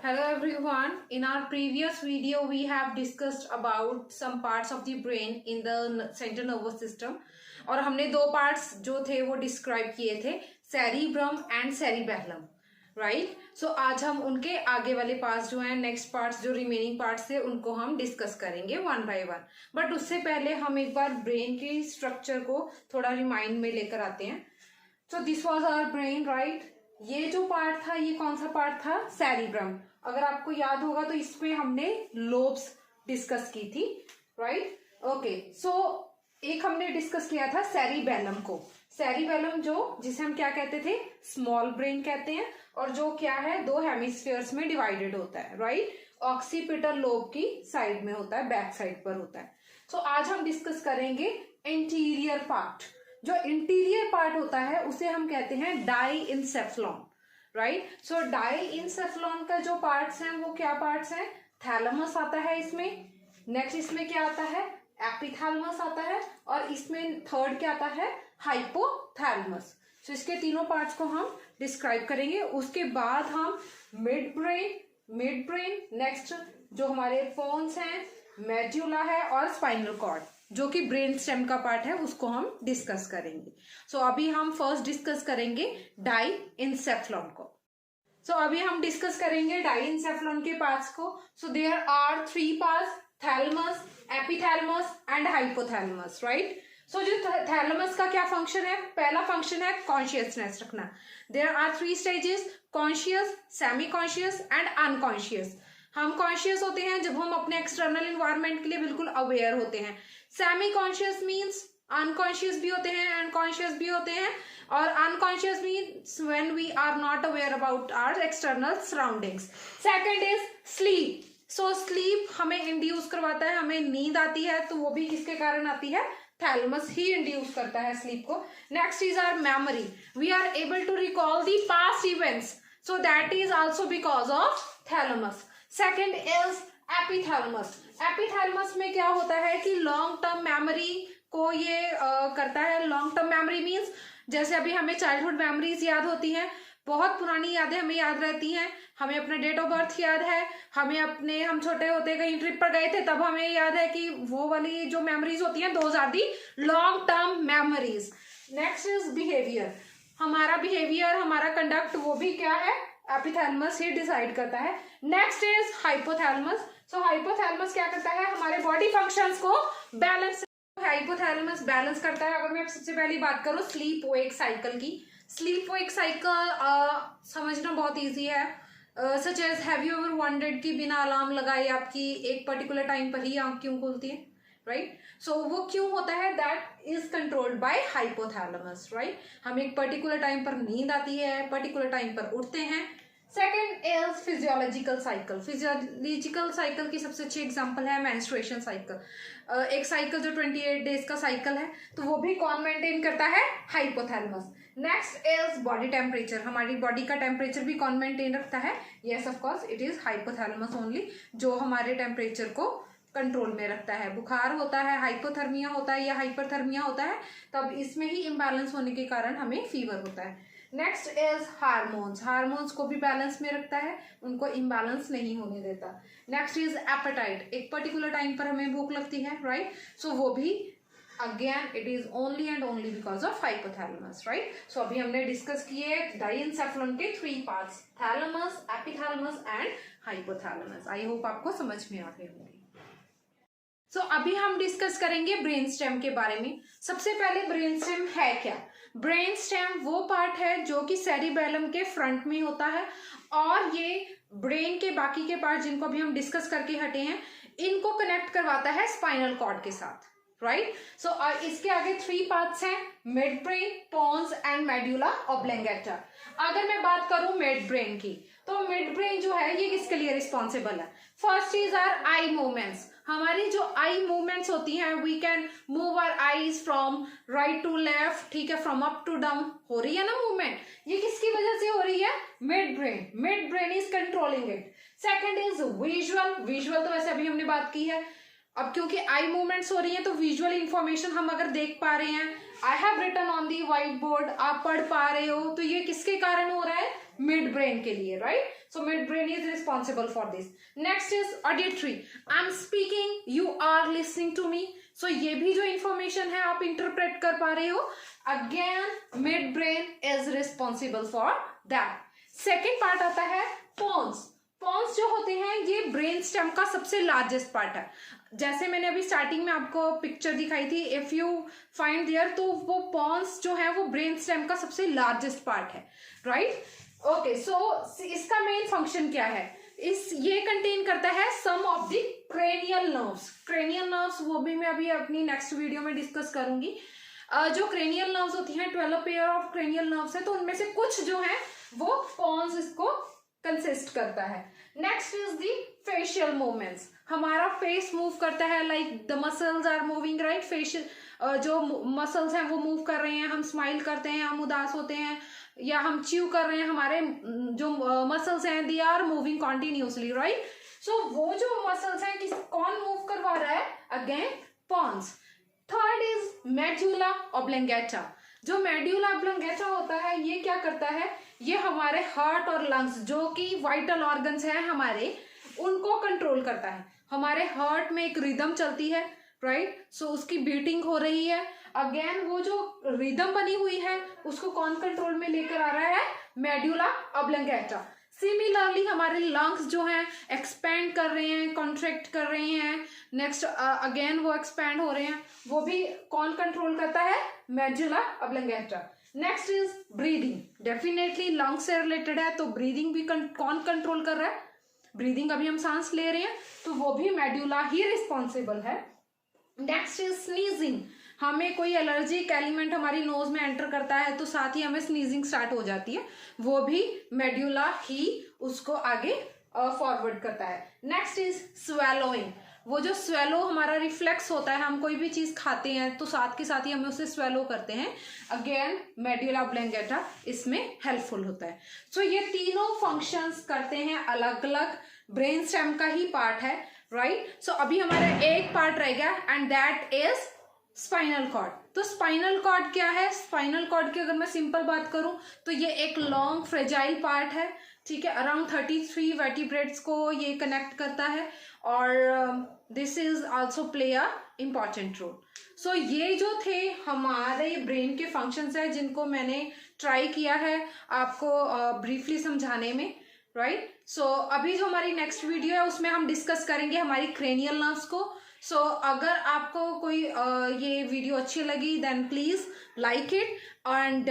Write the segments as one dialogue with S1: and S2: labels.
S1: Hello everyone. In our previous video, we have discussed about some parts of the brain in the central nervous system. और हमने दो parts जो थे वो describe किए थे, cerebrum and cerebellum, right? So आज हम उनके आगे वाले parts जो हैं, next parts जो remaining parts थे, उनको हम discuss करेंगे one by one. But उससे पहले हम एक बार brain की structure को थोड़ा remind में लेकर आते हैं. So this was our brain, right? ये जो पार्ट था ये कौन सा पार्ट था? सेरिब्रम. अगर आपको याद होगा तो इसमें हमने लोब्स डिस्कस की थी, राइट? ओके, सो एक हमने डिस्कस किया था सेरिबेलम को. सेरिबेलम जो जिसे हम क्या कहते थे? स्मॉल ब्रेन कहते हैं, और जो क्या है दो हेमिस्फीयर्स में डिवाइडेड होता है, राइट? ऑक्सीपिटल लोब की साइड में होता है, बैक साइड पर होता है. सो आज हम डिस्कस करेंगे इंटीरियर पार्ट. जो इंटीरियर पार्ट होता है उसे हम कहते हैं डाइइनसेफलॉन, राइट? सो डाइइनसेफलॉन का जो पार्ट्स हैं वो क्या पार्ट्स हैं? थैलेमस आता है इसमें, नेक्स्ट इसमें क्या आता है? एपिथैलेमस आता है, और इसमें थर्ड क्या आता है? हाइपोथैलेमस. सो इसके तीनों पार्ट्स को हम डिस्क्राइब करेंगे. उसके बाद हम मिड ब्रेन, नेक्स्ट जो हमारे पोन्स हैं, मेड्यूला है, और स्पाइनल कॉर्ड जो कि ब्रेन स्टेम का पार्ट है उसको हम डिस्कस करेंगे. सो अभी हम फर्स्ट डिस्कस करेंगे डाइइनसेफलॉन को. सो अभी हम डिस्कस करेंगे डाइइनसेफलॉन के पार्ट्स को. So there are 3 parts: thalamus, epithalamus and hypothalamus, right? So जो थैलेमस का क्या फंक्शन है? पहला फंक्शन है कॉन्शियसनेस रखना. There are 3 stages: conscious, semi conscious and unconscious. हम कॉन्शियस होते हैं जब हम अपने एक्सटर्नल इन्वायरमेंट के लिए बिल्कुल अवेयर होते हैं. सेमी कॉन्शियस मीन्स अनकॉन्शियस भी होते हैं एंड कॉन्शियस भी होते हैं, और unconscious means when we are not aware about our external surroundings. Second is sleep. So sleep हमें इंड्यूस करवाता है, हमें नींद आती है, तो वो भी किसके कारण आती है? थैलेमस ही इंड्यूस करता है स्लीप को. Next is our memory. We are able to recall the past events, so that is also because of thalamus. Second is epithalamus. Epithalamus में क्या होता है कि लॉन्ग टर्म मेमोरी को ये करता है. लॉन्ग टर्म मेमोरी मीन्स जैसे अभी हमें चाइल्डहुड मेमोरीज याद होती हैं, बहुत पुरानी यादें हमें याद रहती हैं. हमें अपना डेट ऑफ बर्थ याद है, हम छोटे होते कहीं ट्रिप पर गए थे तब हमें याद है कि वो वाली जो मेमोरीज होती हैं, those are the long term memories. Next is behaviour. हमारा बिहेवियर, हमारा कंडक्ट, वो भी क्या है? एपिथैलेमस ही डिसाइड करता है. Next is hypothalamus. So hypothalamus क्या करता है? हमारे बॉडी फंक्शंस को बैलेंस. हाइपोथैलेमस बैलेंस करता है. अगर मैं सबसे पहली बात करूं स्लीप वेक साइकिल की. स्लीप वेक साइकिल समझना बहुत इजी है. Such as have you ever wondered कि बिना अलार्म लगाए आपकी एक पर्टिकुलर टाइम पर ही आंख क्यों खुलती है, राइट? सो वो क्यों होता है? That is controlled by hypothalamus, right? हमें एक पर्टिकुलर टाइम पर नींद आती है, पर्टिकुलर टाइम पर उठते हैं. Second is physiological cycle. Physiological cycle की सबसे अच्छी एग्जांपल है मेंस्ट्रुएशन साइकिल. एक साइकिल जो 28 डेज का साइकिल है, तो वो भी कौन मेंटेन करता है? Hypothalamus. Next is body temperature. हमारी बॉडी का टेम्परेचर भी कौन मेंटेन रखता है? Yes of course it is hypothalamus only, जो हमारे टेम्परेचर को कंट्रोल में रखता है. बुखार होता है, हाइपोथर्मिया होता है या हाइपरथर्मिया होता है, तब इसमें ही इम्बैलेंस होने के कारण हमें फीवर होता है. Next is hormones. हार्मोन्स को भी बैलेंस में रखता है, उनको इम्बैलेंस नहीं होने देता. Next is appetite. एक पर्टिकुलर टाइम पर हमें भूख लगती है, राइट? सो वो भी again it is only and only because of hypothalamus, right? So अभी हमने डिस्कस किए डाइइनसेफलॉन के 3 parts: thalamus, epithalamus and hypothalamus. I hope आपको समझ में आ गए होंगे. सो अभी हम डिस्कस करेंगे ब्रेन स्टेम के बारे में. सबसे पहले ब्रेन स्टेम है क्या? ब्रेन स्टेम वो पार्ट है जो कि सेरिबेलम के फ्रंट में होता है, और ये ब्रेन के बाकी के पार्ट जिनको अभी हम डिस्कस करके हटे हैं, इनको कनेक्ट करवाता है स्पाइनल कॉर्ड के साथ, राइट? सो इसके आगे 3 पार्ट्स हैं: mid brain, pons and medulla oblongata. अगर मैं बात करूं मिड ब्रेन की, तो मिड ब्रेन जो है ये किसके लिए रिस्पॉन्सिबल है? First is our eye movements. हमारी जो आई मूवमेंट्स होती हैं, we can move our eyes from right to left, ठीक है, फ्रॉम अप टू डाउन. हो रही है ना मूवमेंट? ये किसकी वजह से हो रही है? Mid brain is controlling it. Second is visual तो वैसे अभी हमने बात की है. अब क्योंकि आई मूवमेंट्स हो रही है तो विजुअल इंफॉर्मेशन हम अगर देख पा रहे हैं, I have written on the white board, आप पढ़ पा रहे हो, तो ये किसके कारण हो रहा है? मिड ब्रेन के लिए, right? So midbrain is responsible for this. Next is auditory. I'm speaking, you are listening to me. So ये भी जो information है आप interpret कर पा रहे हो. Again, midbrain is responsible for that. Second part आता है pons. पॉन्स जो होते हैं ये ब्रेन स्टेम का सबसे लार्जेस्ट पार्ट है. जैसे मैंने अभी स्टार्टिंग में आपको पिक्चर दिखाई थी, इफ यू फाइंड देयर, तो वो पॉन्स जो है वो ब्रेन स्टेम का सबसे लार्जेस्ट पार्ट है, राइट. ओके, सो इसका मेन फंक्शन क्या है? ये कंटेन करता है some of the cranial nerves. Cranial nerves वो भी मैं अभी अपनी नेक्स्ट वीडियो में डिस्कस करूंगी. जो क्रेनियल नर्व्स होती हैं 12 पेयर ऑफ क्रेनियल नर्व्स है, तो उनमें से कुछ जो है वो पॉन्स इसको कंसिस्ट करता है. Next is the facial movements. हमारा फेस मूव करता है, like the muscles are moving, right. Facial जो मसल्स हैं वो मूव कर रहे हैं. हम स्माइल करते हैं, हम उदास होते हैं, या हम च्यू कर रहे हैं. हमारे जो मसल्स हैं they are moving continuously, right. So वो जो मसल्स हैं कौन मूव करवा रहा है? Again pons. Third is medulla oblongata. जो मेडुला ऑब्लंगेटा होता है ये क्या करता है? ये हमारे हार्ट और लंग्स जो कि वाइटल ऑर्गन्स हैं हमारे, उनको कंट्रोल करता है. हमारे हार्ट में एक रिदम चलती है, राइट. सो उसकी बीटिंग हो रही है. अगेन वो जो रिदम बनी हुई है उसको कौन कंट्रोल में लेकर आ रहा है? Medulla oblongata. सिमिलरली हमारे लंग्स जो हैं एक्सपैंड कर रहे हैं, कॉन्ट्रैक्ट कर रहे हैं. नेक्स्ट अगेन वो एक्सपैंड हो रहे हैं, वो भी कौन कंट्रोल करता है? Medulla oblongata. Next is breathing. Definitely lung से रिलेटेड है, तो ब्रीदिंग भी कौन कंट्रोल कर रहा है? ब्रीदिंग, अभी हम सांस ले रहे हैं तो वो भी मेडुला ही रिस्पॉन्सिबल है. Next is sneezing. हमें कोई एलर्जिक एलिमेंट हमारी नोज में एंटर करता है तो साथ ही हमें स्नीजिंग स्टार्ट हो जाती है, वो भी मेडुला ही उसको आगे फॉरवर्ड करता है. Next is swallowing. वो जो स्वेलो हमारा रिफ्लेक्स होता है, हम कोई भी चीज खाते हैं तो साथ के साथ ही हम उसे स्वेलो करते हैं, अगेन मेडुला ऑब्लंगेटा इसमें हेल्पफुल होता है. सो ये तीनों फंक्शंस करते हैं, अलग अलग ब्रेन स्टेम का ही पार्ट है, राइट. सो अभी हमारा एक पार्ट रह गया and that is spinal cord. तो स्पाइनल कॉर्ड क्या है? स्पाइनल कॉर्ड की अगर मैं सिंपल बात करूं तो ये एक लॉन्ग फ्रेजाइल पार्ट है, ठीक है. अराउंड 33 वर्टिब्रेट्स को ये कनेक्ट करता है और this is also play a important role. So ये जो थे हमारे ब्रेन के फंक्शंस हैं जिनको मैंने ट्राई किया है आपको ब्रीफली समझाने में, राइट. सो अभी जो हमारी नेक्स्ट वीडियो है उसमें हम डिस्कस करेंगे हमारी क्रेनियल नर्व्स को. सो अगर आपको कोई ये वीडियो अच्छी लगी then please like it and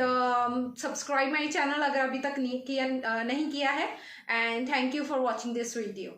S1: subscribe my channel अगर अभी तक नहीं किया है. And thank you for watching this video.